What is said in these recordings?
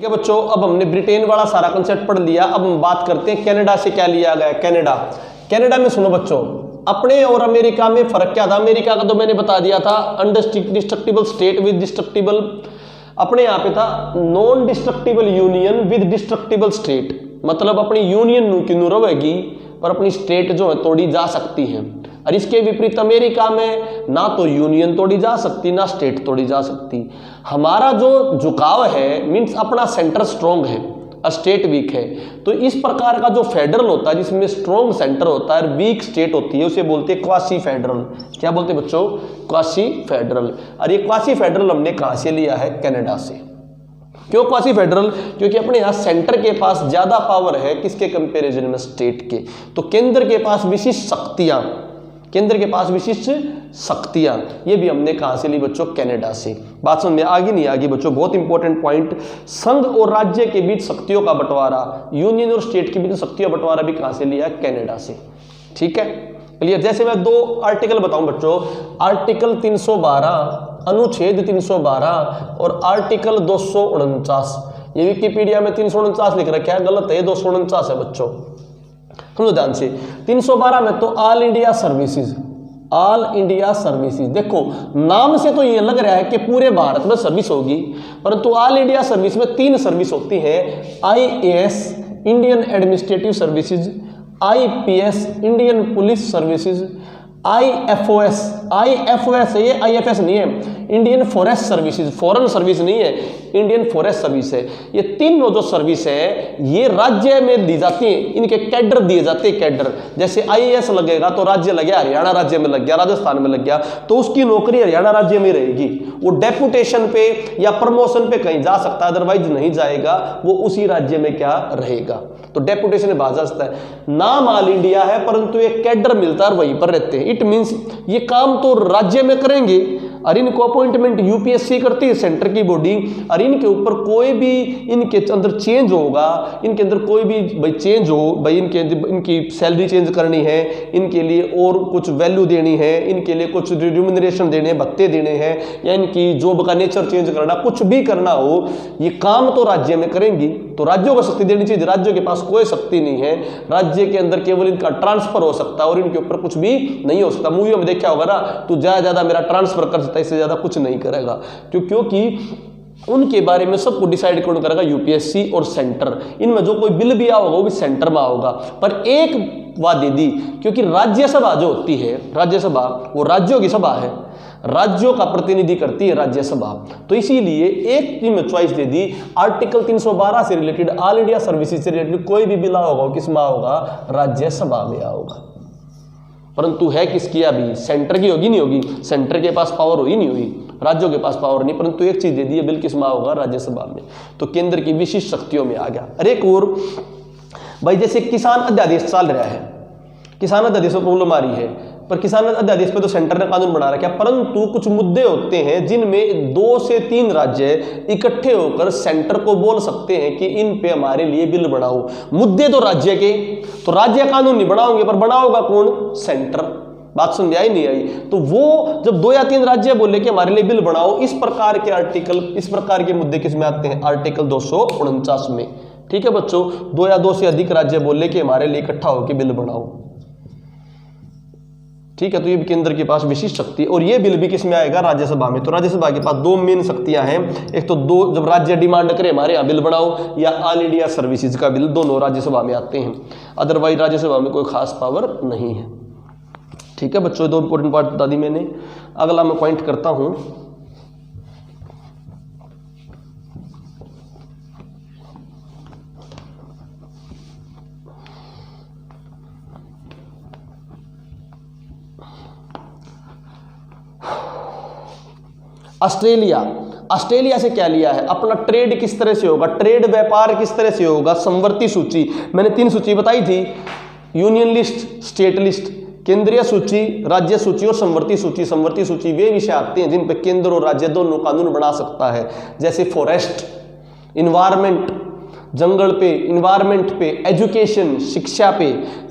ठीक है बच्चों, अब हमने ब्रिटेन वाला सारा कंसेप्ट पढ़ लिया। अब हम बात करते हैं कनाडा से क्या लिया गया। कनाडा, कनाडा में सुनो बच्चों, अपने और अमेरिका में फर्क क्या था। अमेरिका का तो मैंने बता दिया था, अनडिस्ट्रक्टिबल स्टेट विद डिस्ट्रक्टिबल, अपने यहाँ पे था non destructible union with destructible state, मतलब अपनी यूनियन की रहेगी पर अपनी स्टेट जो है तोड़ी जा सकती है। और इसके विपरीत अमेरिका में ना तो यूनियन तोड़ी जा सकती ना स्टेट तोड़ी जा सकती। हमारा जो झुकाव है मीन्स अपना सेंटर स्ट्रॉन्ग है और स्टेट वीक है। तो इस प्रकार का जो फेडरल होता है जिसमें स्ट्रॉन्ग सेंटर होता है और वीक स्टेट होती है उसे बोलते हैं क्वासी फेडरल। क्या बोलते हैं बच्चों? Quasi federal. और ये क्वासी फेडरल हमने कहाँ से लिया है? कनाडा से। क्यों क्वासी फेडरल? क्योंकि अपने यहाँ सेंटर के पास ज्यादा पावर है किसके कंपैरिजन में? स्टेट के। तो केंद्र के पास विशिष्ट शक्तियां, केंद्र के पास विशिष्ट शक्तियां, ये भी हमने कहां से ली बच्चों? कनाडा से। बात समझ में आ गई नहीं आ गई बच्चों? बहुत इंपॉर्टेंट पॉइंट। संघ और राज्य के बीच शक्तियों का बंटवारा, यूनियन और स्टेट के बीच शक्तियों का बंटवारा भी कहां से लिया है? कनाडा से। ठीक है, क्लियर? जैसे मैं दो आर्टिकल बताऊं बच्चों, आर्टिकल 312 अनुच्छेद 312 और आर्टिकल 249। ये विकिपीडिया में 349 लिख रखा है, गलत है, 249 है बच्चों। समझो ध्यान से। 312 में तो all India services, all India services, देखो नाम से तो ये लग रहा है कि पूरे भारत में सर्विस होगी, परंतु ऑल इंडिया सर्विस में 3 सर्विस होती है। IAS Indian administrative services, IPS Indian police services, IFOS है, ये IFS नहीं है, Indian forest services, foreign service नहीं है, इंडियन फॉरेस्ट सर्विस है। ये तीनों जो सर्विस है ये राज्य में दी जाती है, इनके कैडर दिए जाते हैं। कैडर जैसे IAS लगेगा तो राज्य लग गया, हरियाणा राज्य में लग गया, राजस्थान में लग गया, तो उसकी नौकरी हरियाणा राज्य में रहेगी। वो डेपुटेशन पे या प्रमोशन पे कहीं जा सकता है, अदरवाइज नहीं जाएगा, वो उसी राज्य में क्या रहेगा। तो डेपुटेशन में भाग सकता है। नाम ऑल इंडिया है परंतु एक कैडर मिलता है, वहीं पर रहते हैं। इट मीन्स ये काम तो राज्य में करेंगे और इनको अपॉइंटमेंट यूपीएससी करती है, सेंटर की बॉडी, और इनके ऊपर कोई भी इनके अंदर चेंज होगा, इनके अंदर कोई भी भाई चेंज हो, भाई इनकी सैलरी चेंज करनी है, इनके लिए और कुछ वैल्यू देनी है, इनके लिए कुछ रिम्यूनरेशन देने, भत्ते देने हैं, या इनकी जॉब का नेचर चेंज करना, कुछ भी करना हो, ये काम तो राज्य में करेंगी। तो राज्यों को शक्ति देनी चाहिए। राज्यों के पास कोई शक्ति नहीं है, राज्य के अंदर केवल इनका ट्रांसफर हो सकता है और इनके ऊपर कुछ भी नहीं हो सकता। मूवी में देखा होगा ना, तू ज्यादा मेरा ट्रांसफर कर सकता है, इससे ज्यादा कुछ नहीं करेगा, क्योंकि उनके बारे में सबको डिसाइड कौन करेगा? यूपीएससी और सेंटर। इनमें जो कोई बिल भी आओगा वो भी सेंटर में आओगा। पर एक बात दीदी, क्योंकि राज्यसभा जो होती है, राज्यसभा वो राज्यों की सभा है, राज्यों का प्रतिनिधि करती है राज्यसभा, तो इसीलिए एक टीम चॉइस दे दी। आर्टिकल 312 से रिलेटेड, ऑल इंडिया सर्विसेज से रिलेटेड कोई भी बिल होगा किस में होगा? राज्यसभा में होगा। परंतु है किसकी? अभी सेंटर की होगी, नहीं होगी? सेंटर के पास पावर होगी, नहीं होगी? राज्यों के पास पावर नहीं, परंतु एक चीज दे दी है, बिल किस में होगा? राज्यसभा में। तो केंद्र की विशिष्ट शक्तियों में आ गया। अरे एक और भाई, जैसे किसान अध्यादेश चल रहा है, किसान अध्यादेश में प्रॉब्लम आ रही है, पर किसान अध्यादेश पे तो सेंटर ने कानून बना रखा है, परंतु कुछ मुद्दे होते हैं जिनमें 2 से 3 राज्य इकट्ठे होकर सेंटर को बोल सकते हैं कि इन पे हमारे लिए बिल बनाओ। मुद्दे तो राज्य के, तो राज्य कानून नहीं बनाओगे, पर बनाओगा कौन? सेंटर। बात समझ आई नहीं आई? तो वो जब 2 या 3 राज्य बोले कि हमारे लिए बिल बनाओ, इस प्रकार के आर्टिकल, इस प्रकार के मुद्दे किस में आते हैं? आर्टिकल 249 में। ठीक है बच्चों, 2 या 2 से अधिक राज्य बोले कि हमारे लिए इकट्ठा होकर बिल बनाओ। ठीक है, तो ये केंद्र के पास विशिष्ट शक्ति, और ये बिल भी किस में आएगा? राज्यसभा में। तो राज्यसभा के पास 2 मेन शक्तियां हैं। एक तो 2 जब राज्य डिमांड करे हमारे यहाँ बिल बनाओ, या ऑल इंडिया सर्विसेज का बिल, दोनों राज्यसभा में आते हैं। अदरवाइज राज्यसभा में कोई खास पावर नहीं है। ठीक है बच्चों, 2 इंपॉर्टेंट पार्ट बता दी मैंने। अगला मैं पॉइंट करता हूं, ऑस्ट्रेलिया। ऑस्ट्रेलिया से क्या लिया है? अपना ट्रेड किस तरह से होगा, ट्रेड व्यापार किस तरह से होगा? समवर्ती सूची, मैंने 3 सूची बताई थी, यूनियन लिस्ट, स्टेट लिस्ट, केंद्रीय सूची, राज्य सूची और समवर्ती सूची। समवर्ती सूची वे विषय आते हैं जिन पर केंद्र और राज्य दोनों कानून बना सकता है, जैसे फॉरेस्ट, इन्वायरमेंट, जंगल पे, इन्वायरमेंट पे, एजुकेशन,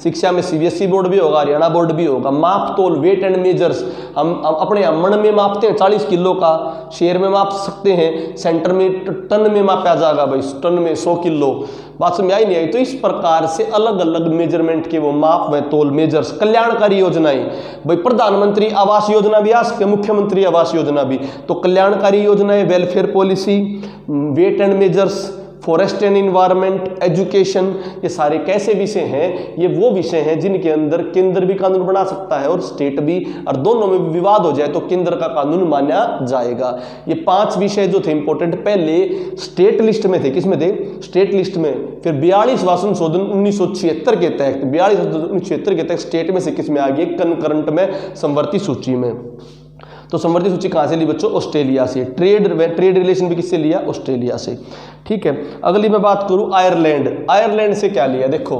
शिक्षा में सीबीएसई बोर्ड भी होगा, हरियाणा बोर्ड भी होगा। माप तोल, वेट एंड मेजर्स, हम अपने अमन में मापते हैं 40 किलो का, शेयर में माप सकते हैं, सेंटर में टन में मापा जाएगा भाई, टन में 100 किलो। बात समझ आई नहीं आई? तो इस प्रकार से अलग अलग मेजरमेंट के वो माप व तोल, मेजर्स। कल्याणकारी योजनाएं भाई, प्रधानमंत्री आवास योजना भी आ सकती है, मुख्यमंत्री आवास योजना भी। तो कल्याणकारी योजनाएं, welfare policy, weight and measures, forest and environment, education, ये सारे कैसे विषय हैं? ये वो विषय हैं जिनके अंदर केंद्र भी कानून बना सकता है और स्टेट भी, और दोनों में विवाद हो जाए तो केंद्र का कानून माना जाएगा। ये 5 विषय जो थे इंपॉर्टेंट, पहले स्टेट लिस्ट में थे। किसमें थे? स्टेट लिस्ट में। फिर 42वां संशोधन 1976 के तहत, 1976 के तहत स्टेट में से किस में आ गए? कनकरंट में, समवर्ती सूची में। तो समवर्ती सूची कहाँ से ली बच्चों? ऑस्ट्रेलिया से। ट्रेड रिलेशन भी किससे लिया? ऑस्ट्रेलिया से। ठीक है, अगली मैं बात करूं आयरलैंड से क्या लिया? देखो,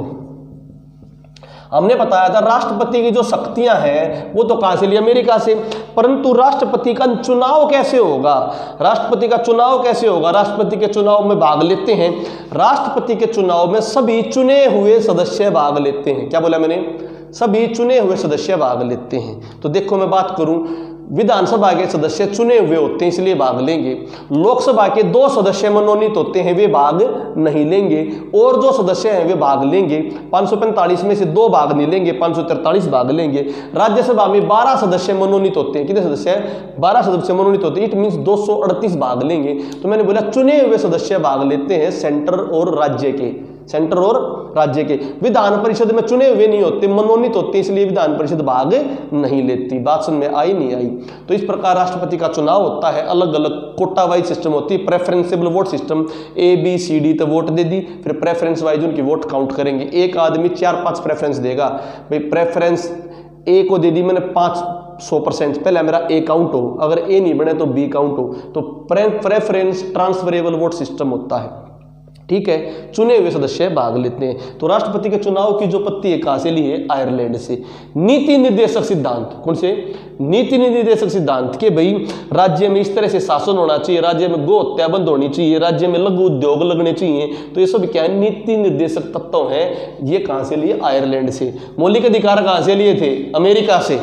हमने बताया था राष्ट्रपति की जो शक्तियां हैं वो तो कहां से लिया? अमेरिका से। परंतु राष्ट्रपति का चुनाव कैसे होगा? राष्ट्रपति का चुनाव कैसे होगा? राष्ट्रपति के चुनाव में भाग लेते हैं, राष्ट्रपति के चुनाव में सभी चुने हुए सदस्य भाग लेते हैं। क्या बोला मैंने? सभी चुने हुए सदस्य भाग लेते हैं। तो देखो, मैं बात करूं, विधानसभा के सदस्य चुने हुए होते हैं इसलिए भाग लेंगे। लोकसभा के 2 सदस्य मनोनीत होते हैं, वे भाग नहीं लेंगे। और जो सदस्य हैं वे भाग लेंगे। 545 में से 2 भाग नहीं लेंगे, 543 भाग लेंगे। राज्यसभा में 12 सदस्य मनोनीत होते हैं। कितने सदस्य? 12 सदस्य मनोनीत होते हैं। इट मीन्स 238 भाग लेंगे। तो मैंने बोला चुने हुए सदस्य भाग लेते हैं, सेंटर और राज्य के। विधान परिषद में चुने हुए नहीं होते, मनोनीत होते, इसलिए विधान परिषद भाग नहीं लेती। बात समझ में आई नहीं आई? तो इस प्रकार राष्ट्रपति का चुनाव होता है। अलग अलग कोटा वाइज सिस्टम होती है, प्रेफरेंसेबल वोट सिस्टम। ABCD तो वोट दे दी, फिर प्रेफरेंस वाइज उनकी वोट काउंट करेंगे। एक आदमी 4-5 प्रेफरेंस देगा भाई। प्रेफरेंस A को दे दी मैंने 500%, पहले मेरा A काउंट हो, अगर A नहीं बने तो B काउंट हो। तो प्रेफरेंस ट्रांसफरेबल वोट सिस्टम होता है। ठीक है, चुने हुए सदस्य भाग लेते हैं। तो राष्ट्रपति के चुनाव की जो पत्ती है कहां से ली है? आयरलैंड से। नीति निर्देशक सिद्धांत, कौन से? नीति निर्देशक सिद्धांत के भाई राज्य में इस तरह से शासन होना चाहिए, राज्य में गो हत्या बंद होनी चाहिए, राज्य में लघु उद्योग लगने चाहिए। तो ये सब क्या है? नीति निर्देशक तत्व हैं। ये कहां से लिए? आयरलैंड से। मौलिक अधिकार कहां से लिए थे? अमेरिका से।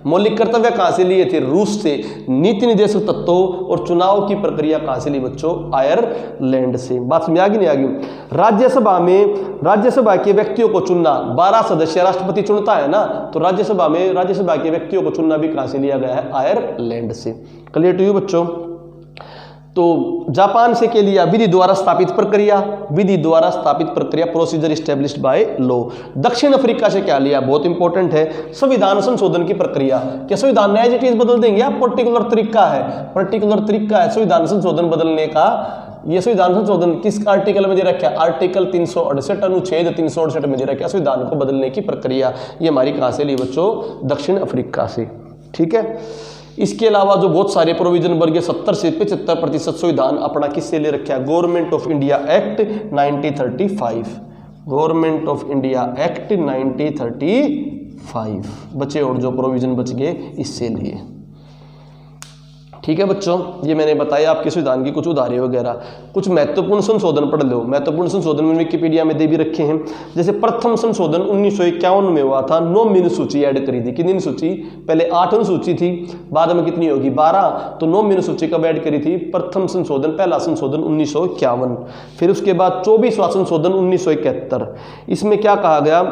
मौलिक कर्तव्य कहां से लिए थे? रूस से। नीति निर्देशक तत्वों और चुनाव की प्रक्रिया कहां से ली बच्चों? आयरलैंड से। बात समझ आ गई नहीं आ गई? राज्यसभा के व्यक्तियों को चुनना, 12 सदस्य राष्ट्रपति चुनता है ना, तो राज्यसभा के व्यक्तियों को चुनना भी कहां से लिया गया है? आयरलैंड से। क्लियर टू यू बच्चों? तो जापान से के लिया विधि द्वारा स्थापित प्रक्रिया, प्रोसीजर एस्टेब्लिश्ड बाय लॉ। दक्षिण अफ्रीका से क्या लिया? बहुत इंपॉर्टेंट है, संविधान संशोधन की प्रक्रिया। क्या संविधान एज इट इज बदल देंगे? पर्टिकुलर तरीका है संविधान संशोधन बदलने का। ये संविधान संशोधन किस आर्टिकल में दे रखा है? आर्टिकल 368, अनुच्छेद 368 में दे रखा है संविधान को बदलने की प्रक्रिया। ये हमारी कहां से ली बच्चों? दक्षिण अफ्रीका से। ठीक है, इसके अलावा जो बहुत सारे प्रोविजन वर्ग 70 से 75% संविधान अपना किससे ले रखा है? Government of India act 1935। Government of India act 1935 बचे, और जो प्रोविजन बच गए इससे लिए। ठीक है बच्चों, ये मैंने बताया आपके संविधान की कुछ उदाहरण वगैरह। कुछ महत्वपूर्ण संशोधन पढ़ लो। महत्वपूर्ण संशोधन में विकिपीडिया में दे भी रखे हैं। जैसे प्रथम संशोधन 1951 में हुआ था, 9 अनुसूची ऐड करी थी। कितनी अनुसूची? पहले 8 अनुसूची थी, बाद में कितनी होगी? 12। तो 9 अनुसूची कब ऐड करी थी? प्रथम संशोधन, पहला संशोधन 1951। फिर उसके बाद 24वां संशोधन 1971। इसमें क्या कहा गया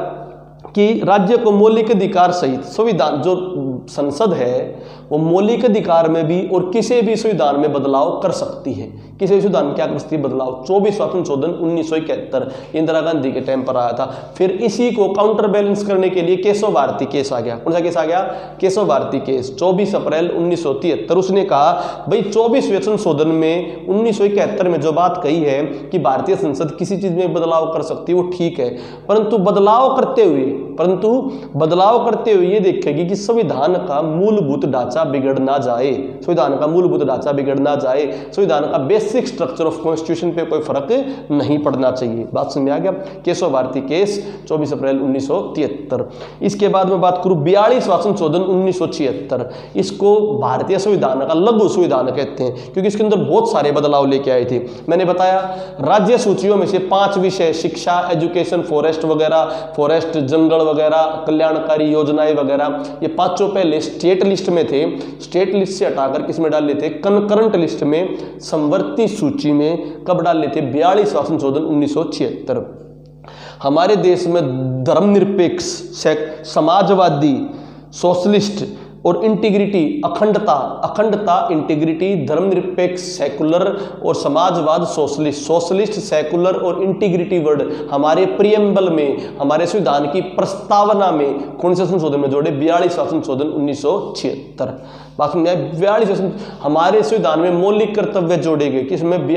कि राज्य को मौलिक अधिकार सहित संविधान, जो संसद है वो मौलिक अधिकार में भी और किसी भी संविधान में बदलाव कर सकती है। किसी भी संविधान में क्या कर सकती है? बदलाव। 24वां संशोधन 1971 इंदिरा गांधी के टाइम पर आया था। फिर इसी को काउंटर बैलेंस करने के लिए केशव भारती केस आ गया। कौन सा केस आ गया? केशव भारती केस। 24 अप्रैल 1973 उसने कहा भाई 24वें संशोधन में 1971 में जो बात कही है कि भारतीय संसद किसी चीज में बदलाव कर सकती है वो ठीक है, परंतु बदलाव करते हुए परंतु बदलाव करते हुए ये देखेगी कि संविधान का मूलभूत ढांचा बिगड़ ना जाए, संविधान का मूलभूत ढांचा बिगड़ ना जाए, संविधान का बेसिक स्ट्रक्चर ऑफ कॉन्स्टिट्यूशन पे कोई फर्क नहीं पड़ना चाहिए। बात समझ में आ गया। केशव भारती केस 24 अप्रैल 1973। इसके बाद में बात करूं 42वां संशोधन 1976। इसको भारतीय संविधान का लघु संविधान कहते हैं क्योंकि इसके अंदर बहुत सारे बदलाव लेके आए थे। मैंने बताया राज्य सूचियों में से 5 विषय, शिक्षा, एजुकेशन, फॉरेस्ट वगैरह, फॉरेस्ट जंगल वगैरह, कल्याणकारी योजनाएं वगैरह, ये 5 पहले स्टेट लिस्ट में थे। स्टेट लिस्ट से हटाकर किस में डाल लेते, कनकरेंट लिस्ट में, समवर्ती सूची में कब डाल लेते, 42वां संशोधन 1976। हमारे देश में धर्मनिरपेक्ष, समाजवादी, सोशलिस्ट और इंटीग्रिटी, अखंडता, इंटीग्रिटी, धर्मनिरपेक्ष, सेकुलर और समाजवाद, सोशलिस्ट, सेकुलर और इंटीग्रिटी वर्ड हमारे प्रियम्बल में, हमारे संविधान की प्रस्तावना में कौन से संशोधन में जोड़े, 42वां संशोधन 1976। बात समझ आए। 42 हमारे संविधान में मौलिक कर्तव्य जोड़े गए, किसमें,